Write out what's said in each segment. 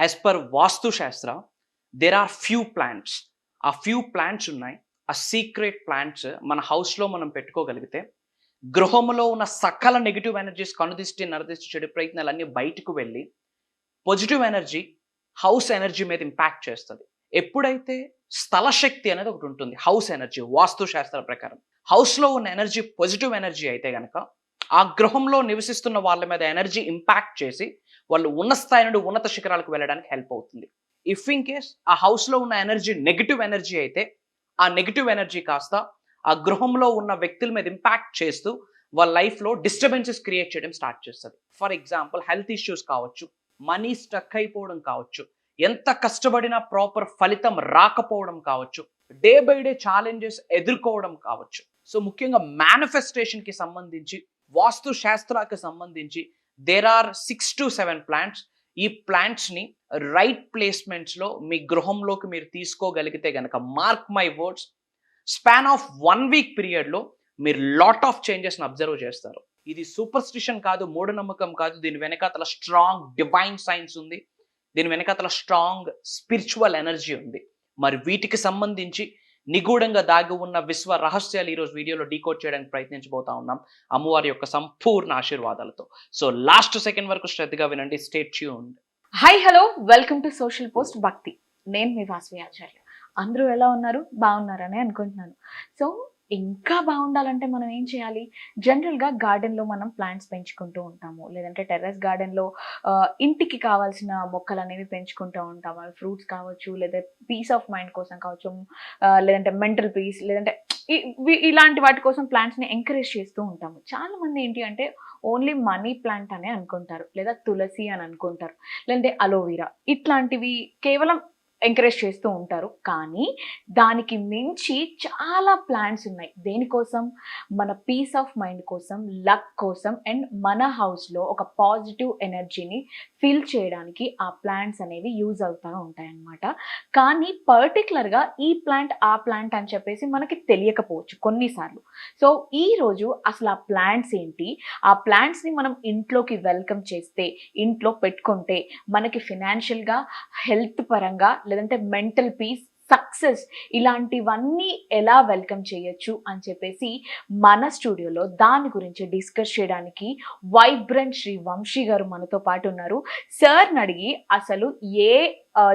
As per వాస్తు శాస్త్ర there are few plants. ఆ few plants ఉన్నాయి. ఆ సీక్రెట్ ప్లాంట్స్ మన హౌస్లో మనం పెట్టుకోగలిగితే గృహంలో ఉన్న సకల నెగిటివ్ ఎనర్జీస్, కనుదిష్టి, నరదిష్టి, చెడు ప్రయత్నాలన్నీ బయటకు వెళ్ళి పాజిటివ్ ఎనర్జీ హౌస్ ఎనర్జీ మీద ఇంపాక్ట్ చేస్తుంది. ఎప్పుడైతే స్థల శక్తి అనేది ఒకటి ఉంటుంది, హౌస్ ఎనర్జీ వాస్తు శాస్త్ర ప్రకారం హౌస్లో ఉన్న ఎనర్జీ పాజిటివ్ ఎనర్జీ అయితే గనక ఆ గృహంలో నివసిస్తున్న వాళ్ళ మీద ఎనర్జీ ఇంపాక్ట్ చేసి వాళ్ళు ఉన్న స్థాయి నుండి ఉన్నత శిఖరాలకు వెళ్ళడానికి హెల్ప్ అవుతుంది. ఇఫ్ ఇన్ కేస్ ఆ హౌస్లో ఉన్న ఎనర్జీ నెగిటివ్ ఎనర్జీ అయితే ఆ నెగిటివ్ ఎనర్జీ కాస్త ఆ గృహంలో ఉన్న వ్యక్తుల మీద ఇంపాక్ట్ చేస్తూ వాళ్ళ లైఫ్లో డిస్టర్బెన్సెస్ క్రియేట్ చేయడం స్టార్ట్ చేస్తుంది. ఫర్ ఎగ్జాంపుల్ హెల్త్ ఇష్యూస్ కావచ్చు, మనీ స్టక్ అయిపోవడం కావచ్చు, ఎంత కష్టపడినా ప్రాపర్ ఫలితం రాకపోవడం కావచ్చు, డే బై డే ఛాలెంజెస్ ఎదుర్కోవడం కావచ్చు. సో ముఖ్యంగా మేనిఫెస్టేషన్కి సంబంధించి, వాస్తు శాస్త్రానికి సంబంధించి దేర్ ఆర్ 6 to 7 ప్లాంట్స్. ఈ ప్లాంట్స్ని రైట్ ప్లేస్మెంట్స్లో మీ గృహంలోకి మీరు తీసుకోగలిగితే గనక mark my words, span of 1 week పీరియడ్లో మీరు లాట్ ఆఫ్ చేంజెస్ని అబ్జర్వ్ చేస్తారు. ఇది సూపర్స్టిషన్ కాదు, మూఢనమ్మకం కాదు. దీని వెనకాతల స్ట్రాంగ్ డివైన్ సైన్స్ ఉంది. దీని వెనకాతల స్ట్రాంగ్ స్పిరిచువల్ ఎనర్జీ ఉంది. మరి వీటికి సంబంధించి నిగూఢంగా దాగి ఉన్న విశ్వ రహస్యాలు ఈరోజు వీడియోలో డీకోడ్ చేయడానికి ప్రయత్నించబోతా ఉన్నాం అమ్మవారి యొక్క సంపూర్ణ ఆశీర్వాదాలతో. సో లాస్ట్ సెకండ్ వరకు శ్రద్ధగా వినండి. Stay tuned. Hi hello, welcome to social post భక్తి. నేను మీ వాసవి ఆచార్య. అందరూ ఎలా ఉన్నారు? బాగున్నారని అనుకుంటున్నాను. సో ఇంకా బాగుండాలంటే మనం ఏం చేయాలి? జనరల్గా గార్డెన్లో మనం ప్లాంట్స్ పెంచుకుంటూ ఉంటాము, లేదంటే టెర్రస్ గార్డెన్లో ఇంటికి కావాల్సిన మొక్కలు అనేవి పెంచుకుంటూ ఉంటాము. అవి ఫ్రూట్స్ కావచ్చు, లేదా పీస్ ఆఫ్ మైండ్ కోసం కావచ్చు, లేదంటే మెంటల్ పీస్, లేదంటే ఇలాంటి వాటి కోసం ప్లాంట్స్ని ఎంకరేజ్ చేస్తూ ఉంటాము. చాలా మంది ఏంటి అంటే ఓన్లీ మనీ ప్లాంట్ అనే అనుకుంటారు, లేదా తులసి అని అనుకుంటారు, లేదంటే అలోవీరా, ఇట్లాంటివి కేవలం ఎంకరేజ్ చేస్తూ ఉంటారు. కానీ దానికి మించి చాలా ప్లాంట్స్ ఉన్నాయి. దేనికోసం? మన పీస్ ఆఫ్ మైండ్ కోసం, లక్ కోసం, అండ్ మన హౌస్లో ఒక పాజిటివ్ ఎనర్జీని ఫీల్ చేయడానికి ఆ ప్లాంట్స్ అనేవి యూజ్ అవుతూ ఉంటాయన్నమాట. కానీ పర్టికులర్గా ఈ ప్లాంట్ ఆ ప్లాంట్ అని చెప్పేసి మనకి తెలియకపోవచ్చు కొన్నిసార్లు. సో ఈరోజు అసలు ఆ ప్లాంట్స్ ఏంటి, ఆ ప్లాంట్స్ని మనం ఇంట్లోకి వెల్కమ్ చేస్తే, ఇంట్లో పెట్టుకుంటే మనకి ఫినాన్షియల్గా, హెల్త్ పరంగా, లేదంటే మెంటల్ పీస్, సక్సెస్, ఇలాంటివన్నీ ఎలా వెల్కమ్ చేయొచ్చు అని చెప్పేసి మన స్టూడియోలో దాని గురించి డిస్కస్ చేయడానికి వైబ్రెంట్ శ్రీ వంశీ గారు మనతో పాటు ఉన్నారు. సార్ని అడిగి అసలు ఏ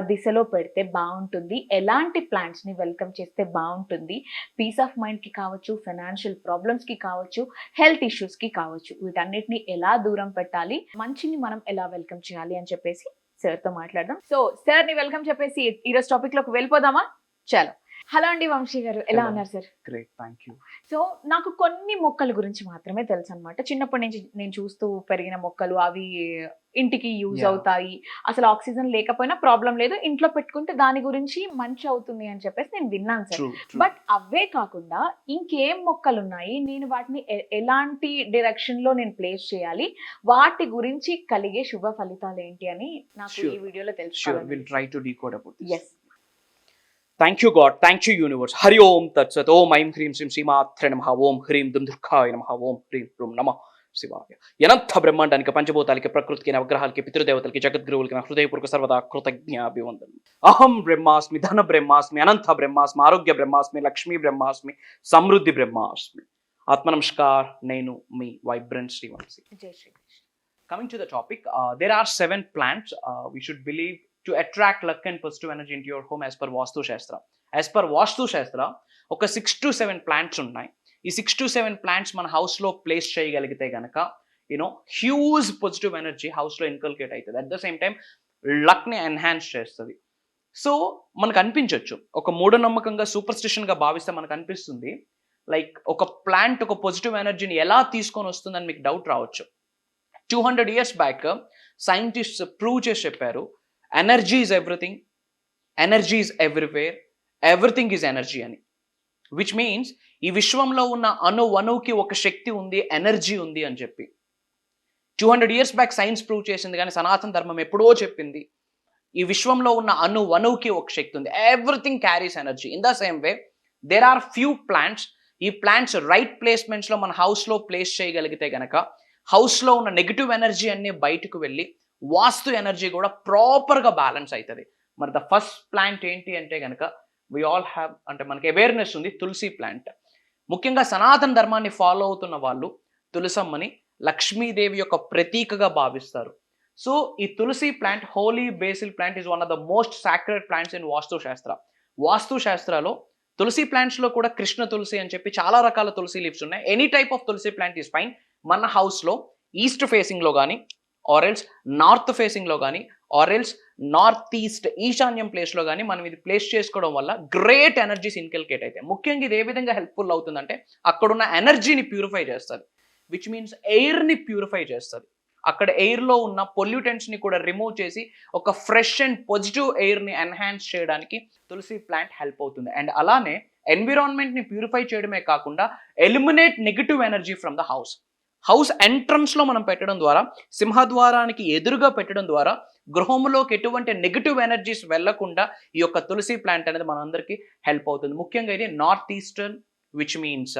దిశలో పెడితే బాగుంటుంది, ఎలాంటి ప్లాంట్స్ని వెల్కమ్ చేస్తే బాగుంటుంది, పీస్ ఆఫ్ మైండ్కి కావచ్చు, ఫైనాన్షియల్ ప్రాబ్లమ్స్కి కావచ్చు, హెల్త్ ఇష్యూస్కి కావచ్చు, వీటన్నిటిని ఎలా దూరం పెట్టాలి, మంచిని మనం ఎలా వెల్కమ్ చేయాలి అని చెప్పేసి సార్తో మాట్లాడదాం. సో సార్ని వెల్కమ్ చెప్పేసి ఈరోజు టాపిక్ లోకి వెళ్ళిపోదామా? చలో. హలో అండి వంశీ గారు, ఎలా ఉన్నారు sir? Great, thank you. So నాకు కొన్ని మొక్కల గురించి మాత్రమే తెలుసు అనమాట. చిన్నప్పటి నుంచి నేను చూస్తూ పెరిగిన మొక్కలు, అవి ఇంటికి యూజ్ అవుతాయి, అసలు ఆక్సిజన్ లేకపోయినా ప్రాబ్లం లేదు, ఇంట్లో పెట్టుకుంటే దాని గురించి మంచి అవుతుంది అని చెప్పేసి నేను విన్నాను సార్. బట్ అవే కాకుండా ఇంకేం మొక్కలు ఉన్నాయి, నేను వాటిని ఎలాంటి డైరెక్షన్ లో నేను ప్లేస్ చేయాలి, వాటి గురించి కలిగే శుభ ఫలితాలు ఏంటి అని నాకు ఈ వీడియోలో తెలుసుకోవాలి. Thank you God, thank you universe. Hari Om తత్సత్. ఓం ఐం హ్రీం శ్రీం శ్రీమాత్రే నమః. ఓం హ్రీం దుందుర్గాయ నమః. ఓం హ్రీం హ్రూం నమః శివాయ. అనంత బ్రహ్మాండానికి, పంచభూతాలకి, ప్రకృతికి, నవగ్రహాలకి, పితృదేవతలకి, జగద్గురువులకి నా హృదయపూర్వక సర్వదా కృతజ్ఞాభివందనం. అహం బ్రహ్మాస్మి, ధన బ్రహ్మాస్మి, అనంత బ్రహ్మాస్మి, ఆరోగ్య బ్రహ్మాస్మి, లక్ష్మీ బ్రహ్మాస్మి, సమృద్ధి బ్రహ్మాస్మి. ఆత్మ నమస్కార్. నేను మీ వైబ్రెంట్ శ్రీ వంశీ. జై Shri Krishna. Coming to the topic, there are 7 plants we should believe to attract luck and positive energy into your home as per Vastu Shastra. As per Vastu Shastra, ఒక 6 to 7 plants ఉన్నాయి. ఈ 6 to 7 plants మన హౌస్లో place చేయగలిగితే కనుక huge positive energy హౌస్లో inculcate అవుతుంది. At the same time లక్ని ఎన్హాన్స్ చేస్తుంది. సో మనకు అనిపించవచ్చు, ఒక మూఢనమ్మకంగా, సూపర్స్టిషన్గా భావిస్తే మనకు అనిపిస్తుంది లైక్ ఒక ప్లాంట్ ఒక పాజిటివ్ ఎనర్జీని ఎలా తీసుకొని వస్తుందని మీకు డౌట్ రావచ్చు. 200 years బ్యాక్ సైంటిస్ట్స్ ప్రూవ్ చేసి చెప్పారు, energy is everything, energy is everywhere, everything is energy అని. విచ్ మీన్స్ ఈ విశ్వంలో ఉన్న అణువుకి ఒక శక్తి ఉంది, ఎనర్జీ ఉంది అని చెప్పి 200 years బ్యాక్ సైన్స్ ప్రూవ్ చేసింది. కానీ సనాతన ధర్మం ఎప్పుడో చెప్పింది, ఈ విశ్వంలో ఉన్న అణువుకి ఒక శక్తి ఉంది. Everything carries energy. In the same way there are few plants. ఈ ప్లాంట్స్ రైట్ ప్లేస్మెంట్స్లో మన హౌస్లో ప్లేస్ చేయగలిగితే గనక హౌస్లో ఉన్న నెగిటివ్ ఎనర్జీ అన్నీ బయటకు వెళ్ళి వాస్తు ఎనర్జీ కూడా ప్రాపర్గా బ్యాలెన్స్ అవుతుంది. మరి ద ఫస్ట్ ప్లాంట్ ఏంటి అంటే కనుక వి ఆల్ హ్యావ్, అంటే మనకి అవేర్నెస్ ఉంది, తులసి ప్లాంట్. ముఖ్యంగా సనాతన ధర్మాన్ని ఫాలో అవుతున్న వాళ్ళు తులసమ్మని లక్ష్మీదేవి యొక్క ప్రతీకగా భావిస్తారు. సో ఈ tulsi plant, holy basil plant is one of the most sacred plants in Vastu Shastra. Vastu శాస్త్రాలో తులసి ప్లాంట్స్లో కూడా కృష్ణ తులసి అని చెప్పి చాలా రకాల తులసి లీవ్స్ ఉన్నాయి. Any type of tulsi plant is fine. మన హౌస్లో ఈస్ట్ ఫేసింగ్లో కానీ, ఆరెల్స్ నార్త్ ఫేసింగ్లో కానీ, ఆరెల్స్ నార్త్ ఈస్ట్ ఈశాన్యం ప్లేస్లో కానీ మనం ఇది ప్లేస్ చేసుకోవడం వల్ల గ్రేట్ ఎనర్జీస్ ఇన్కల్కేట్ అవుతాయి. ముఖ్యంగా ఇది ఏ విధంగా హెల్ప్ఫుల్ అవుతుందంటే అక్కడున్న ఎనర్జీని ప్యూరిఫై చేస్తుంది, విచ్ మీన్స్ ఎయిర్ని ప్యూరిఫై చేస్తుంది. అక్కడ ఎయిర్లో ఉన్న పొల్యూటెంట్స్ని కూడా రిమూవ్ చేసి ఒక ఫ్రెష్ అండ్ పాజిటివ్ ఎయిర్ని ఎన్హాన్స్ చేయడానికి తులసి ప్లాంట్ హెల్ప్ అవుతుంది. అండ్ అలానే ఎన్విరాన్మెంట్ని ప్యూరిఫై చేయడమే కాకుండా eliminate negative energy from the house. House ఎంట్రన్స్లో మనం పెట్టడం ద్వారా, సింహద్వారానికి ఎదురుగా పెట్టడం ద్వారా గృహంలోకి ఎటువంటి నెగిటివ్ ఎనర్జీస్ వెళ్లకుండా ఈ యొక్క తులసి ప్లాంట్ అనేది మనందరికీ హెల్ప్ అవుతుంది. ముఖ్యంగా ఇది నార్త్ ఈస్టర్న్, విచ్ మీన్స్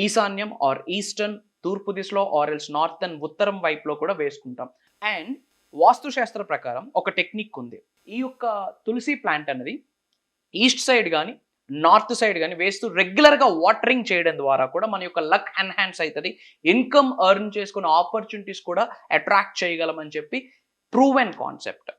ఈశాన్యం ఆర్ ఈస్టర్న్ తూర్పు దిశలో, ఆరెల్స్ నార్థన్ ఉత్తరం వైపులో కూడా వేసుకుంటాం. అండ్ వాస్తుశాస్త్ర ప్రకారం ఒక టెక్నిక్ ఉంది. ఈ యొక్క తులసి ప్లాంట్ అనేది ఈస్ట్ సైడ్ కానీ నార్త్ సైడ్ కానీ వేస్తూ రెగ్యులర్గా వాటరింగ్ చేయడం ద్వారా కూడా మన యొక్క లక్ ఎన్హాన్స్ అవుతుంది, ఇన్కమ్ ఎర్న్ చేసుకునే ఆపర్చునిటీస్ కూడా అట్రాక్ట్ చేయగలమని చెప్పి ప్రూవెన్ కాన్సెప్ట్.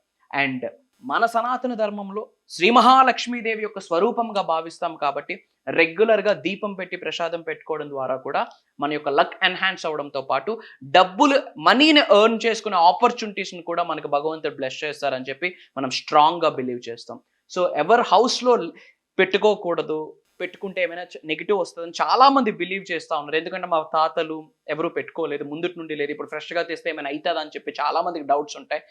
అండ్ మన సనాతన ధర్మంలో శ్రీ మహాలక్ష్మీదేవి యొక్క స్వరూపంగా భావిస్తాం కాబట్టి రెగ్యులర్గా దీపం పెట్టి ప్రసాదం పెట్టుకోవడం ద్వారా కూడా మన యొక్క లక్ ఎన్హాన్స్ అవడంతో పాటు డబ్బులు, మనీని ఎర్న్ చేసుకునే ఆపర్చునిటీస్ని కూడా మనకు భగవంతుడు బ్లెస్ చేస్తారని చెప్పి మనం స్ట్రాంగ్గా బిలీవ్ చేస్తాం. సో ఎవరి హౌస్లో పెట్టుకోకూడదు, పెట్టుకుంటే ఏమైనా నెగిటివ్ వస్తుందని చాలా మంది బిలీవ్ చేస్తూ ఉన్నారు. ఎందుకంటే మా తాతలు ఎవరు పెట్టుకోలేదు, ముందుటి నుండి లేదు, ఇప్పుడు ఫ్రెష్గా తెస్తే ఏమైనా అవుతుందా అని చెప్పి చాలా మందికి డౌట్స్ ఉంటాయి.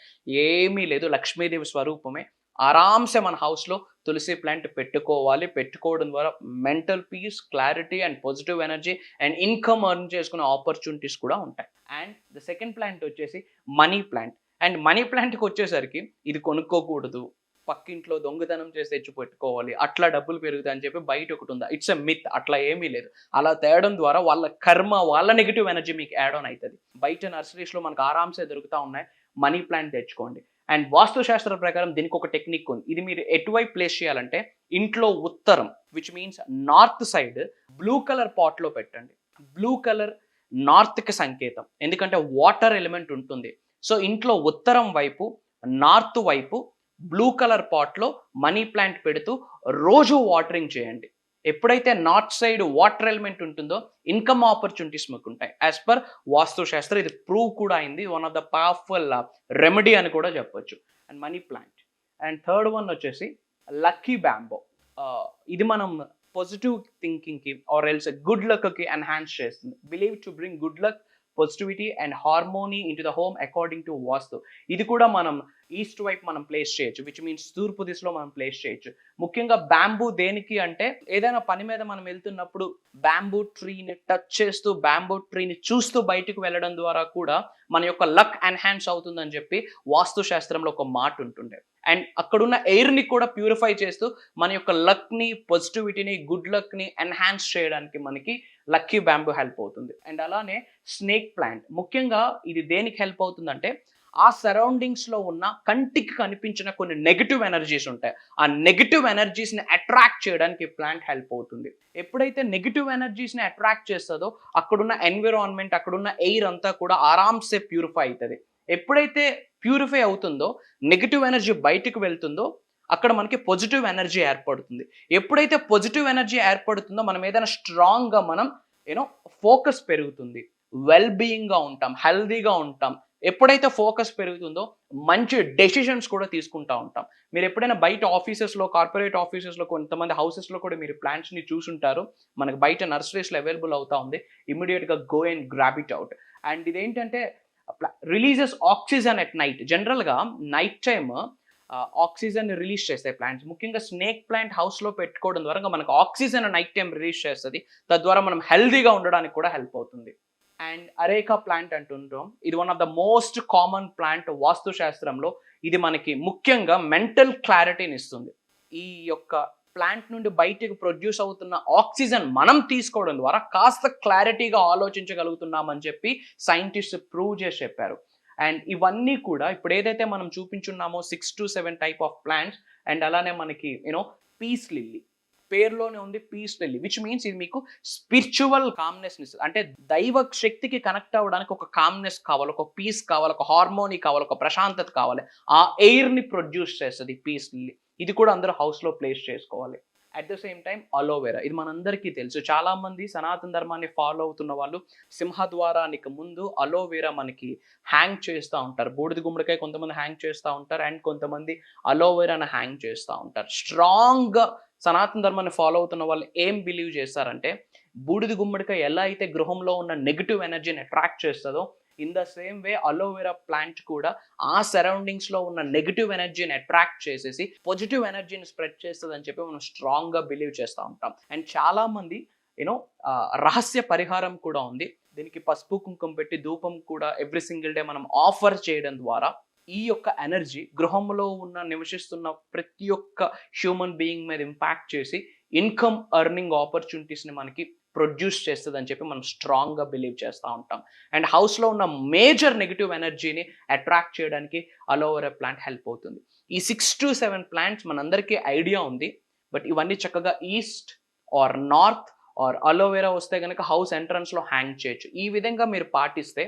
ఏమీ లేదు, లక్ష్మీదేవి స్వరూపమే. ఆరామ్సే మన హౌస్లో తులసి ప్లాంట్ పెట్టుకోవాలి. పెట్టుకోవడం ద్వారా mental peace, clarity and positive energy and income earn చేసుకునే ఆపర్చునిటీస్ కూడా ఉంటాయి. అండ్ ద సెకండ్ ప్లాంట్ వచ్చేసి మనీ ప్లాంట్. అండ్ మనీ ప్లాంట్కి వచ్చేసరికి ఇది కొనుక్కోకూడదు, పక్కింట్లో దొంగతనం చేసి తెచ్చి పెట్టుకోవాలి, అట్లా డబ్బులు పెరుగుతాయని చెప్పి బయట ఒకటి ఉందా, ఇట్స్ ఎ మిత్. అట్లా ఏమీ లేదు. అలా తేయడం ద్వారా వాళ్ళ కర్మ, వాళ్ళ నెగిటివ్ ఎనర్జీ మీకు యాడ్ ఆన్ అవుతుంది. బయట నర్సరీస్లో మనకు ఆరామ్సే దొరుకుతూ ఉన్నాయి. మనీ ప్లాంట్ తెచ్చుకోండి. అండ్ వాస్తుశాస్త్ర ప్రకారం దీనికి ఒక టెక్నిక్ ఉంది. ఇది మీరు ఎటువైపు ప్లేస్ చేయాలంటే ఇంట్లో ఉత్తరం, which means north side blue colour పాట్లో పెట్టండి. బ్లూ కలర్ నార్త్కి సంకేతం, ఎందుకంటే వాటర్ ఎలిమెంట్ ఉంటుంది. సో ఇంట్లో ఉత్తరం వైపు, నార్త్ వైపు బ్లూ కలర్ పాట్లో మనీ ప్లాంట్ పెడుతూ రోజు వాటరింగ్ చేయండి. ఎప్పుడైతే నార్త్ సైడ్ వాటర్ ఎలిమెంట్ ఉంటుందో ఇన్కమ్ ఆపర్చునిటీస్ మీకు ఉంటాయి. యాజ్ పర్ వాస్తు శాస్త్రం ఇది ప్రూవ్ కూడా అయింది. One of the powerful remedy అని కూడా చెప్పొచ్చు. And money plant. And third one వచ్చేసి లక్కీ బ్యాంబో. ఇది మనం పాజిటివ్ థింకింగ్కి ఆర్ ఎల్స్ గుడ్ లక్కి ఎన్హాన్స్ చేస్తుంది. Believe to bring good luck, positivity and harmony into the home according to Vastu. ఇది కూడా మనం ఈస్ట్ వైపు మనం ప్లేస్ చేయొచ్చు, విచ్ మీన్స్ తూర్పు దిశలో మనం ప్లేస్ చేయొచ్చు. ముఖ్యంగా బ్యాంబూ దేనికి అంటే ఏదైనా పని మీద మనం వెళ్తున్నప్పుడు బ్యాంబూ ట్రీని టచ్ చేస్తూ, బ్యాంబూ ట్రీని చూస్తూ బయటకు వెళ్ళడం ద్వారా కూడా మన యొక్క లక్ ఎన్హాన్స్ అవుతుందని చెప్పి వాస్తు శాస్త్రంలో ఒక మాట ఉంటుండే. అండ్ అక్కడున్న ఎయిర్ని కూడా ప్యూరిఫై చేస్తూ మన యొక్క లక్ని, పాజిటివిటీని, గుడ్ లక్ని ఎన్హాన్స్ చేయడానికి మనకి లక్కీ బ్యాంబూ హెల్ప్ అవుతుంది. అండ్ అలానే స్నేక్ ప్లాంట్. ముఖ్యంగా ఇది దేనికి హెల్ప్ అవుతుందంటే ఆ సరౌండింగ్స్లో ఉన్న కంటికి కనిపించిన కొన్ని నెగిటివ్ ఎనర్జీస్ ఉంటాయి. ఆ నెగిటివ్ ఎనర్జీస్ని అట్రాక్ట్ చేయడానికి ప్లాంట్ హెల్ప్ అవుతుంది. ఎప్పుడైతే నెగిటివ్ ఎనర్జీస్ని అట్రాక్ట్ చేస్తుందో అక్కడున్న ఎన్విరాన్మెంట్, అక్కడున్న ఎయిర్ అంతా కూడా ఆరామ్సే ప్యూరిఫై అవుతుంది. ఎప్పుడైతే ప్యూరిఫై అవుతుందో, నెగిటివ్ ఎనర్జీ బయటకు వెళ్తుందో అక్కడ మనకి పాజిటివ్ ఎనర్జీ ఏర్పడుతుంది. ఎప్పుడైతే పాజిటివ్ ఎనర్జీ ఏర్పడుతుందో మనం ఏదైనా స్ట్రాంగ్గా మనం ఫోకస్ పెరుగుతుంది, వెల్ బీయింగ్గా ఉంటాం, హెల్దీగా ఉంటాం. ఎప్పుడైతే ఫోకస్ పెరుగుతుందో మంచి డెసిషన్స్ కూడా తీసుకుంటూ ఉంటాం. మీరు ఎప్పుడైనా బయట ఆఫీసెస్లో, కార్పొరేట్ ఆఫీసెస్లో, కొంతమంది హౌసెస్లో కూడా మీరు ప్లాంట్స్ని చూసుంటారు. మనకు బయట నర్సరీస్లో అవైలబుల్ అవుతూ ఉంది. ఇమీడియట్గా go and grab it out. And ఇదేంటంటే రిలీజెస్ ఆక్సిజన్ ఎట్ నైట్. జనరల్గా నైట్ టైమ్ ఆక్సిజన్ రిలీజ్ చేస్తాయి ప్లాంట్స్. ముఖ్యంగా స్నేక్ ప్లాంట్ హౌస్లో పెట్టుకోవడం ద్వారా మనకు ఆక్సిజన్ నైట్ టైం రిలీజ్ చేస్తుంది. తద్వారా మనం హెల్దీగా ఉండడానికి కూడా హెల్ప్ అవుతుంది. అండ్ అరేకా ప్లాంట్ అంటుంటాం. ఇది one of the most common plant Vastu శాస్త్రంలో. ఇది మనకి ముఖ్యంగా మెంటల్ క్లారిటీని ఇస్తుంది. ఈ యొక్క ప్లాంట్ నుండి బయటకు ప్రొడ్యూస్ అవుతున్న ఆక్సిజన్ మనం తీసుకోవడం ద్వారా కాస్త క్లారిటీగా ఆలోచించగలుగుతున్నామని చెప్పి సైంటిస్ట్ ప్రూవ్ చేసి చెప్పారు. అండ్ ఇవన్నీ కూడా ఇప్పుడు ఏదైతే మనం చూపించున్నామో 6 to 7 type of plants, and అలానే మనకి పీస్ లిల్లీ పేరులోనే ఉంది, పీస్ లిల్లీ, విచ్ మీన్స్ ఇది మీకు స్పిరిచువల్ కామ్నెస్ ఇస్తుంది. అంటే దైవ శక్తికి కనెక్ట్ అవ్వడానికి ఒక కామ్నెస్ కావాలి, ఒక పీస్ కావాలి, ఒక హార్మోనీ కావాలి, ఒక ప్రశాంతత కావాలి. ఆ ఎయిర్ ని ప్రొడ్యూస్ చేస్తుంది పీస్ లిల్లీ. ఇది కూడా అందరూ హౌస్ లో ప్లేస్ చేసుకోవాలి. At the same time aloe vera, ఇది మనందరికీ తెలుసు. చాలా మంది సనాతన ధర్మాన్ని ఫాలో అవుతున్న వాళ్ళు సింహద్వారానికి ముందు అలోవెరా మనకి హ్యాంగ్ చేస్తూ ఉంటారు. బూడిద గుమ్మడికాయ కొంతమంది హ్యాంగ్ చేస్తూ ఉంటారు, అండ్ కొంతమంది అలోవెరాని హ్యాంగ్ చేస్తూ ఉంటారు. స్ట్రాంగ్ సనాతన ధర్మాన్ని ఫాలో అవుతున్న వాళ్ళు ఏం బిలీవ్ చేస్తారంటే, బూడిద గుమ్మడికాయ ఎలా అయితే గృహంలో ఉన్న నెగిటివ్ ఎనర్జీని అట్రాక్ట్ చేస్తుందో, in the same way aloe vera plant కూడా ఆ సరౌండింగ్స్ లో ఉన్న నెగిటివ్ ఎనర్జీని అట్రాక్ట్ చేసేసి పాజిటివ్ ఎనర్జీని స్ప్రెడ్ చేస్తుంది అని చెప్పి మనం స్ట్రాంగ్ గా బిలీవ్ చేస్తూ ఉంటాం. అండ్ చాలా మంది రహస్య పరిహారం కూడా ఉంది. దీనికి పసుపు కుంకుమ పెట్టి ధూపం కూడా ఎవ్రీ సింగిల్ డే మనం ఆఫర్ చేయడం ద్వారా ఈ యొక్క ఎనర్జీ గృహంలో ఉన్న నివసిస్తున్న ప్రతి ఒక్క హ్యూమన్ బీయింగ్ మీద ఇంపాక్ట్ చేసి ఇన్కమ్ ఎర్నింగ్ ఆపర్చునిటీస్ని మనకి ప్రొడ్యూస్ చేస్తుంది అని చెప్పి మనం స్ట్రాంగ్గా బిలీవ్ చేస్తూ ఉంటాం. అండ్ హౌస్లో ఉన్న మేజర్ నెగిటివ్ ఎనర్జీని అట్రాక్ట్ చేయడానికి అలోవెరా ప్లాంట్ హెల్ప్ అవుతుంది. ఈ 6 to 7 ప్లాంట్స్ మనందరికీ ఐడియా ఉంది, బట్ ఇవన్నీ చక్కగా east are north are aloe vera వస్తే కనుక హౌస్ ఎంట్రన్స్లో హ్యాంగ్ చేయొచ్చు. ఈ విధంగా మీరు పాటిస్తే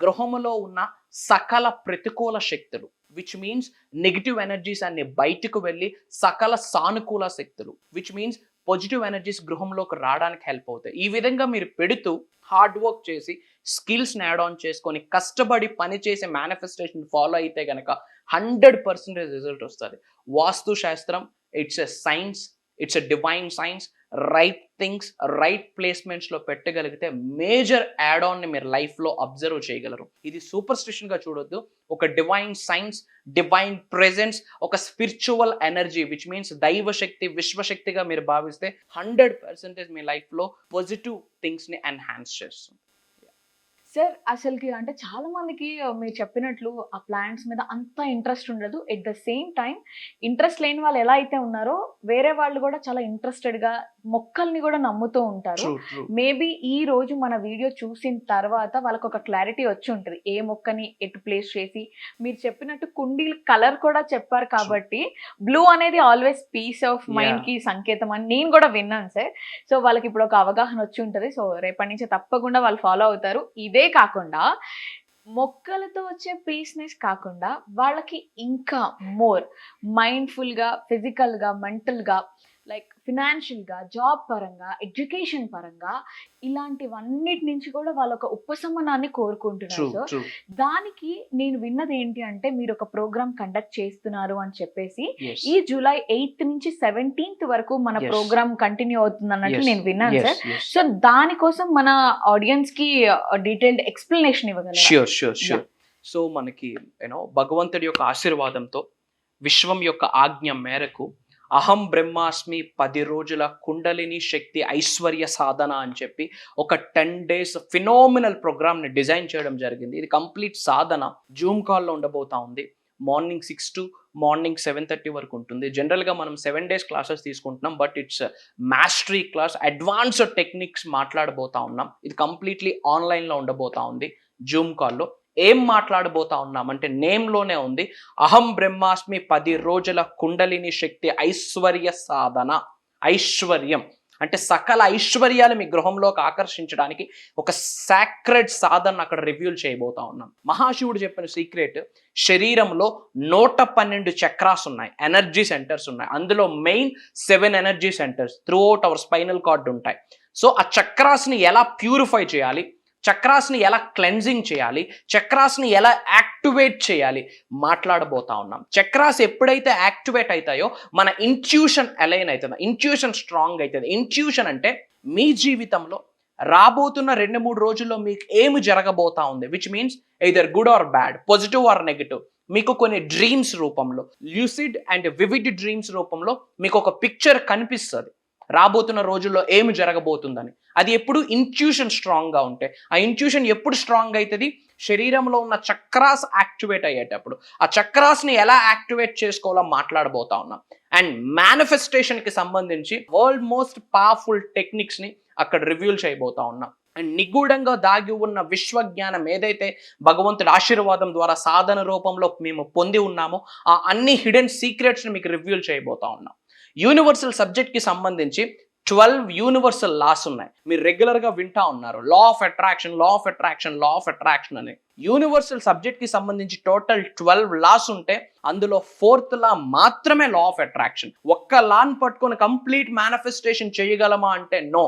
గృహములో ఉన్న సకల ప్రతికూల శక్తులు, విచ్ మీన్స్ నెగిటివ్ ఎనర్జీస్ అన్ని బయటకు వెళ్ళి సకల సానుకూల శక్తులు, విచ్ మీన్స్ పాజిటివ్ ఎనర్జీస్ గృహంలోకి రావడానికి హెల్ప్ అవుతాయి. ఈ విధంగా మీరు పెడుతూ హార్డ్ వర్క్ చేసి స్కిల్స్ని యాడ్ ఆన్ చేసుకొని కష్టపడి పని చేసే మేనిఫెస్టేషన్ ఫాలో అయితే కనుక 100% రిజల్ట్ వస్తుంది. వాస్తు శాస్త్రం it's a science, it's a divine science. Right things right ప్లేస్మెంట్స్లో పెట్టగలిగితే మేజర్ యాడ్ ఆన్ని మీరు లైఫ్లో అబ్జర్వ్ చేయగలరు. ఇది సూపర్ స్టిషన్గా చూడొద్దు, ఒక డివైన్ సైన్స్, డివైన్ ప్రెజెన్స్, ఒక స్పిరిచువల్ ఎనర్జీ, విచ్ మీన్స్ దైవ శక్తి, విశ్వశక్తిగా మీరు భావిస్తే 100% మీ లైఫ్లో పాజిటివ్ థింగ్స్ని ఎన్హాన్స్ చేస్తుంది. సార్ అసలుకి అంటే చాలా మందికి మీరు చెప్పినట్లు ఆ ప్లాంట్స్ మీద అంత ఇంట్రెస్ట్ ఉండదు. At the same time interest లేని వాళ్ళు ఎలా అయితే ఉన్నారో వేరే వాళ్ళు కూడా చాలా ఇంట్రెస్టెడ్గా మొక్కల్ని కూడా నమ్ముతూ ఉంటారు. మేబీ ఈ రోజు మన వీడియో చూసిన తర్వాత వాళ్ళకు ఒక క్లారిటీ వచ్చి ఉంటుంది ఏ మొక్కని ఎటు ప్లేస్ చేసి. మీరు చెప్పినట్టు కుండీల కలర్ కూడా చెప్పారు కాబట్టి బ్లూ అనేది ఆల్వేస్ పీస్ ఆఫ్ మైండ్ కి సంకేతం అని నేను కూడా విన్నాను సార్. సో వాళ్ళకి ఇప్పుడు ఒక అవగాహన వచ్చి ఉంటుంది. సో రేపటి నుంచి తప్పకుండా వాళ్ళు ఫాలో అవుతారు. ఇదే కాకుండా మొక్కలతో వచ్చే పీస్నెస్ కాకుండా వాళ్ళకి ఇంకా మోర్ మైండ్ఫుల్గా, ఫిజికల్గా, మెంటల్గా, లైక్ ఫినాన్షియల్గా, జాబ్ పరంగా, ఎడ్యుకేషన్ పరంగా ఇలాంటివన్నిటి నుంచి కూడా వాళ్ళ ఒక ఉపశమనాన్ని కోరుకుంటున్నారు సార్. దానికి నేను విన్నది ఏంటి అంటే మీరు ఒక ప్రోగ్రామ్ కండక్ట్ చేస్తున్నారు అని చెప్పేసి ఈ జూలై 8th నుంచి 17th వరకు మన ప్రోగ్రామ్ కంటిన్యూ అవుతుంది అన్నట్లు నేను విన్నాను సార్. సో దానికోసం మన ఆడియన్స్ కి డీటెయిల్డ్ ఎక్స్ప్లెనేషన్ ఇవ్వగలరు? ష్యూర్. సో మనకి భగవంతుడి యొక్క ఆశీర్వాదంతో విశ్వం యొక్క ఆజ్ఞ మేరకు అహం బ్రహ్మాస్మి 10 రోజుల కుండలిని శక్తి ఐశ్వర్య సాధన అని చెప్పి ఒక 10 days ఫినామినల్ ప్రోగ్రామ్ని డిజైన్ చేయడం జరిగింది. ఇది కంప్లీట్ సాధన జూమ్ కాల్లో ఉండబోతా ఉంది. మార్నింగ్ 6 to మార్నింగ్ 7:30 వరకు ఉంటుంది. జనరల్గా మనం 7 days క్లాసెస్ తీసుకుంటున్నాం, but it's mastery class, advanced techniques మాట్లాడబోతా ఉన్నాం. ఇది కంప్లీట్లీ ఆన్లైన్లో ఉండబోతా ఉంది జూమ్ కాల్లో. ఏం మాట్లాడబోతా ఉన్నామంటే నేమ్లోనే ఉంది, అహం బ్రహ్మాస్మి 10 రోజుల కుండలిని శక్తి ఐశ్వర్య సాధన. ఐశ్వర్యం అంటే సకల ఐశ్వర్యాలు మీ గృహంలోకి ఆకర్షించడానికి ఒక సాక్రెడ్ సాధన అక్కడ రివ్యూల్ చేయబోతా ఉన్నాం. మహాశివుడు చెప్పిన సీక్రెట్, శరీరంలో 112 చక్రాస్ ఉన్నాయి, ఎనర్జీ సెంటర్స్ ఉన్నాయి. అందులో main 7 energy centres through out hour spinal cord ఉంటాయి. సో ఆ చక్రాస్ని ఎలా ప్యూరిఫై చేయాలి, చక్రాస్ని ఎలా క్లెన్జింగ్ చేయాలి, చక్రాస్ని ఎలా యాక్టివేట్ చేయాలి మాట్లాడబోతా ఉన్నాం. చక్రాస్ ఎప్పుడైతే యాక్టివేట్ అవుతాయో మన ఇంట్యూషన్ అలైన్ అవుతుంది, ఇంట్యూషన్ స్ట్రాంగ్ అవుతుంది. ఇంట్యూషన్ అంటే మీ జీవితంలో రాబోతున్న 2-3 రోజుల్లో మీకు ఏమి జరగబోతా ఉంది, which means either good or bad, positive or negative. మీకు కొన్ని డ్రీమ్స్ రూపంలో, ల్యూసిడ్ అండ్ వివిడ్ డ్రీమ్స్ రూపంలో మీకు ఒక పిక్చర్ కనిపిస్తుంది రాబోతున్న రోజుల్లో ఏమి జరగబోతుందని. అది ఎప్పుడు ఇంట్యూషన్ స్ట్రాంగ్గా ఉంటే. ఆ ఇంట్యూషన్ ఎప్పుడు స్ట్రాంగ్ అవుతుంది, శరీరంలో ఉన్న చక్రాస్ యాక్టివేట్ అయ్యేటప్పుడు. ఆ చక్రాస్ని ఎలా యాక్టివేట్ చేసుకోవాలో మాట్లాడబోతా ఉన్నాం. అండ్ మేనిఫెస్టేషన్కి సంబంధించి వరల్డ్ మోస్ట్ పవర్ఫుల్ టెక్నిక్స్ని అక్కడ రివ్యూల్ చేయబోతా ఉన్నాం. అండ్ నిగూఢంగా దాగి ఉన్న విశ్వజ్ఞానం ఏదైతే భగవంతుడి ఆశీర్వాదం ద్వారా సాధన రూపంలో మేము పొంది ఉన్నామో ఆ అన్ని హిడెన్ సీక్రెట్స్ని మీకు రివ్యూల్ చేయబోతా ఉన్నాం. యూనివర్సల్ సబ్జెక్ట్కి సంబంధించి 12 యూనివర్సల్ లాస్ ఉన్నాయి. మీరు రెగ్యులర్గా వింటా ఉన్నారు, law of attraction, law of attraction, law of attraction అని. యూనివర్సల్ సబ్జెక్ట్కి సంబంధించి టోటల్ 12 లాస్ ఉంటే అందులో 4th లా మాత్రమే లా ఆఫ్ అట్రాక్షన్. ఒక్క లాని పట్టుకొని కంప్లీట్ మేనిఫెస్టేషన్ చేయగలమా అంటే నో.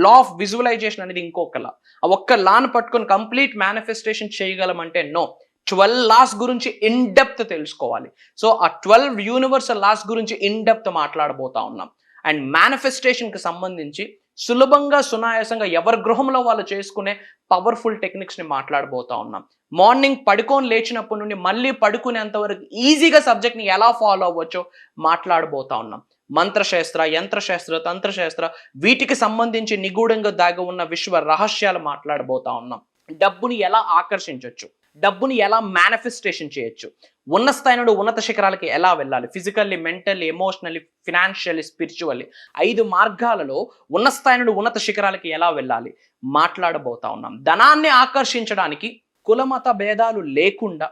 లా ఆఫ్ విజువలైజేషన్ అనేది ఇంకొక లా. ఆ ఒక్క లాని పట్టుకొని కంప్లీట్ మేనిఫెస్టేషన్ చేయగలమంటే నో. 12 లాస్ గురించి ఇన్ డెప్త్ తెలుసుకోవాలి. సో ఆ 12 యూనివర్సల్ లాస్ గురించి ఇన్ డెప్త్ మాట్లాడబోతా ఉన్నాం. అండ్ మేనిఫెస్టేషన్కి సంబంధించి సులభంగా సునాయాసంగా ఎవరి గృహంలో వాళ్ళు చేసుకునే పవర్ఫుల్ టెక్నిక్స్ని మాట్లాడబోతా ఉన్నాం. మార్నింగ్ పడుకొని లేచినప్పటి నుండి మళ్ళీ పడుకునేంత వరకు ఈజీగా సబ్జెక్ట్ని ఎలా ఫాలో అవ్వచ్చో మాట్లాడబోతా ఉన్నాం. మంత్రశాస్త్ర, యంత్రశాస్త్ర, తంత్రశాస్త్ర వీటికి సంబంధించి నిగూఢంగా దాగి ఉన్న విశ్వ రహస్యాలు మాట్లాడబోతా ఉన్నాం. డబ్బుని ఎలా ఆకర్షించవచ్చు, డబ్బుని ఎలా మేనిఫెస్టేషన్ చేయొచ్చు, ఉన్న స్థాయి నుండి ఉన్నత శిఖరాలకి ఎలా వెళ్ళాలి, physically, mentally, emotionally, financially, spiritually 5 మార్గాలలో ఉన్న స్థాయి నుండి ఉన్నత శిఖరాలకి ఎలా వెళ్ళాలి మాట్లాడబోతా ఉన్నాం. ధనాన్ని ఆకర్షించడానికి కులమత భేదాలు లేకుండా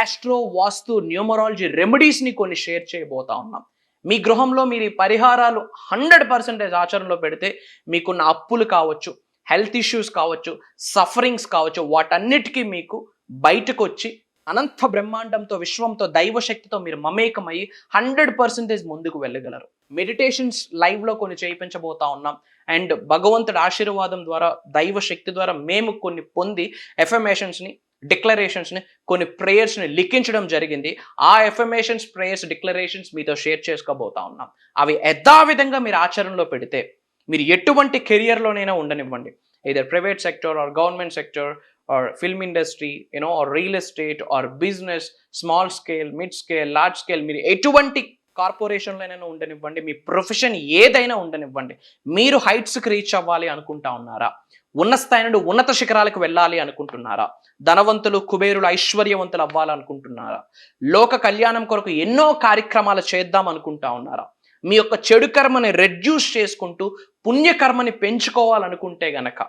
ఆస్ట్రో, వాస్తు, న్యూమరాలజీ రెమెడీస్ని కొన్ని షేర్ చేయబోతా ఉన్నాం. మీ గృహంలో మీరు ఈ పరిహారాలు 100% ఆచరణలో పెడితే మీకున్న అప్పులు కావచ్చు, హెల్త్ ఇష్యూస్ కావచ్చు, సఫరింగ్స్ కావచ్చు, వాటన్నిటికీ మీకు బయటకు వచ్చి అనంత బ్రహ్మాండంతో, విశ్వంతో, దైవశక్తితో మీరు మమేకమయ్యి 100% ముందుకు వెళ్ళగలరు. మెడిటేషన్స్ లైవ్లో కొన్ని చేయించబోతా ఉన్నాం. అండ్ భగవంతుడి ఆశీర్వాదం ద్వారా, దైవశక్తి ద్వారా మేము కొన్ని పొంది ఎఫర్మేషన్స్ని, డిక్లరేషన్స్ని, కొన్ని ప్రేయర్స్ని లిఖించడం జరిగింది. ఆ ఎఫర్మేషన్స్, ప్రేయర్స్, డిక్లరేషన్స్ మీతో షేర్ చేసుకోబోతా ఉన్నాం. అవి యథావిధంగా మీరు ఆచరణలో పెడితే మీరు ఎటువంటి కెరియర్లోనైనా ఉండనివ్వండి, either private sector or government sector or film industry, or real estate or business, small scale, mid scale, large scale, మీరు ఎటువంటి కార్పొరేషన్లోనైనా ఉండనివ్వండి, మీ ప్రొఫెషన్ ఏదైనా ఉండనివ్వండి, మీరు హైట్స్కి రీచ్ అవ్వాలి అనుకుంటా ఉన్నారా, ఉన్న స్థాయి నుండి ఉన్నత శిఖరాలకు వెళ్ళాలి అనుకుంటున్నారా, ధనవంతులు, కుబేరులు, ఐశ్వర్యవంతులు అవ్వాలనుకుంటున్నారా, లోక కళ్యాణం కొరకు ఎన్నో కార్యక్రమాలు చేద్దాం అనుకుంటా ఉన్నారా, మీ యొక్క చెడు కర్మని రెడ్యూస్ చేసుకుంటూ పుణ్యకర్మని పెంచుకోవాలనుకుంటే గనక,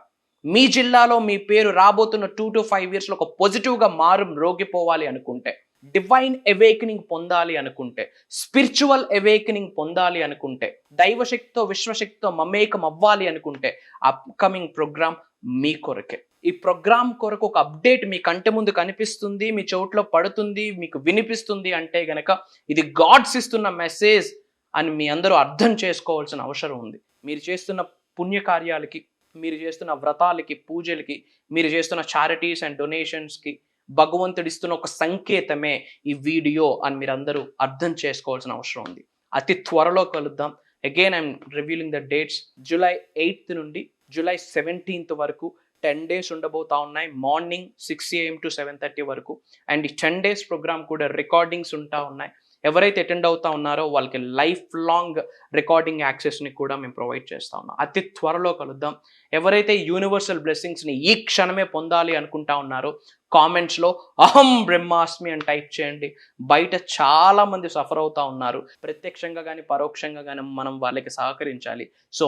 మీ జిల్లాలో మీ పేరు రాబోతున్న 2 to 5 yearsలో ఒక పాజిటివ్గా రోగిపోవాలి అనుకుంటే, డివైన్ అవేకనింగ్ పొందాలి అనుకుంటే, స్పిరిచువల్ అవేకనింగ్ పొందాలి అనుకుంటే, దైవశక్తితో, విశ్వశక్తితో మమేకం అవ్వాలి అనుకుంటే అప్కమింగ్ ప్రోగ్రామ్ మీ కొరకే. ఈ ప్రోగ్రామ్ కొరకు ఒక అప్డేట్ మీ కంటి ముందు కనిపిస్తుంది, మీ చోట్లో పడుతుంది, మీకు వినిపిస్తుంది అంటే గనక ఇది గాడ్స్ ఇస్తున్న మెసేజ్ అని మీ అందరూ అర్థం చేసుకోవాల్సిన అవసరం ఉంది. మీరు చేస్తున్న పుణ్యకార్యాలకి, మీరు చేస్తున్న వ్రతాలకి, పూజలకి, మీరు చేస్తున్న చారిటీస్ అండ్ డొనేషన్స్కి భగవంతుడిస్తున్న ఒక సంకేతమే ఈ వీడియో అని మీరు అందరూ అర్థం చేసుకోవాల్సిన అవసరం ఉంది. అతి త్వరలో కలుద్దాం. Again I'm revealing the dates. July 8th నుండి July 17th వరకు 10 days ఉండబోతా ఉన్నాయి. మార్నింగ్ 6 AM to 7:30 వరకు. అండ్ ఈ 10 days ప్రోగ్రామ్ కూడా రికార్డింగ్స్ ఉంటా ఉన్నాయి. ఎవరైతే అటెండ్ అవుతా ఉన్నారో వాళ్ళకి లైఫ్ లాంగ్ రికార్డింగ్ యాక్సెస్ని కూడా మేము ప్రొవైడ్ చేస్తా ఉన్నాం. అతి త్వరలో కలుద్దాం. ఎవరైతే యూనివర్సల్ బ్లెస్సింగ్స్ని ఈ క్షణమే పొందాలి అనుకుంటా ఉన్నారో కామెంట్స్లో అహం బ్రహ్మాస్మి అని టైప్ చేయండి. బయట చాలా మంది సఫర్ అవుతా ఉన్నారు. ప్రత్యక్షంగా కానీ పరోక్షంగా కానీ మనం వాళ్ళకి సహకరించాలి. సో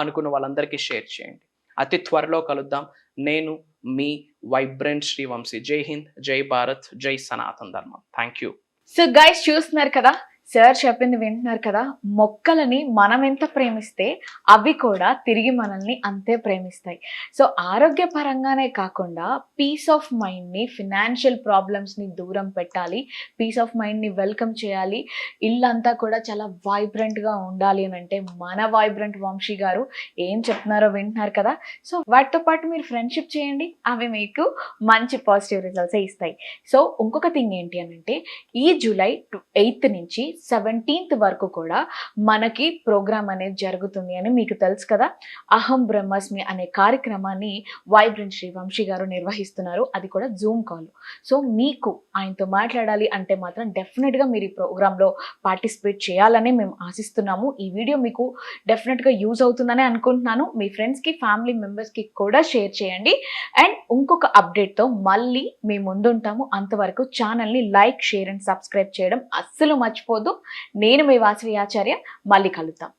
అనుకున్న వాళ్ళందరికీ షేర్ చేయండి. అతి త్వరలో కలుద్దాం. నేను మీ వైబ్రెంట్ శ్రీవంశీ. జై హింద్, జై భారత్, జై సనాతన ధర్మం. Thank you. సో గైస్, చూస్తున్నారు కదా, సార్ చెప్పింది వింటున్నారు కదా. మొక్కలని మనం ఎంత ప్రేమిస్తే అవి కూడా తిరిగి మనల్ని అంతే ప్రేమిస్తాయి. సో ఆరోగ్యపరంగానే కాకుండా పీస్ ఆఫ్ మైండ్ని, ఫినాన్షియల్ ప్రాబ్లమ్స్ని దూరం పెట్టాలి, పీస్ ఆఫ్ మైండ్ని వెల్కమ్ చేయాలి, ఇల్లంతా కూడా చాలా వైబ్రెంట్గా ఉండాలి అని అంటే మన వైబ్రెంట్ వంశీ గారు ఏం చెప్తున్నారో వింటున్నారు కదా. సో వాటితో పాటు మీరు ఫ్రెండ్షిప్ చేయండి, అవి మీకు మంచి పాజిటివ్ రిజల్ట్సే ఇస్తాయి. సో ఇంకొక థింగ్ ఏంటి అని అంటే, ఈ July 8th నుంచి 17th వరకు కూడా మనకి ప్రోగ్రామ్ అనేది జరుగుతుంది అని మీకు తెలుసు కదా. అహం బ్రహ్మాస్మి అనే కార్యక్రమాన్ని వైబ్రెంట్ శ్రీ వంశీ గారు నిర్వహిస్తున్నారు. అది కూడా జూమ్ కాల్. సో మీకు ఆయనతో మాట్లాడాలి అంటే మాత్రం డెఫినెట్గా మీరు ఈ ప్రోగ్రాంలో పార్టిసిపేట్ చేయాలని మేము ఆశిస్తున్నాము. ఈ వీడియో మీకు డెఫినెట్గా యూజ్ అవుతుందని అనుకుంటున్నాను. మీ ఫ్రెండ్స్కి, ఫ్యామిలీ మెంబర్స్కి కూడా షేర్ చేయండి. అండ్ ఇంకొక అప్డేట్తో మళ్ళీ మీ ముందుంటాము. అంతవరకు ఛానల్ని లైక్, షేర్ అండ్ సబ్స్క్రైబ్ చేయడం అస్సలు మర్చిపోద్దు. నేను మీ వాసవి ఆచార్య. మళ్ళీ కలుద్దాం.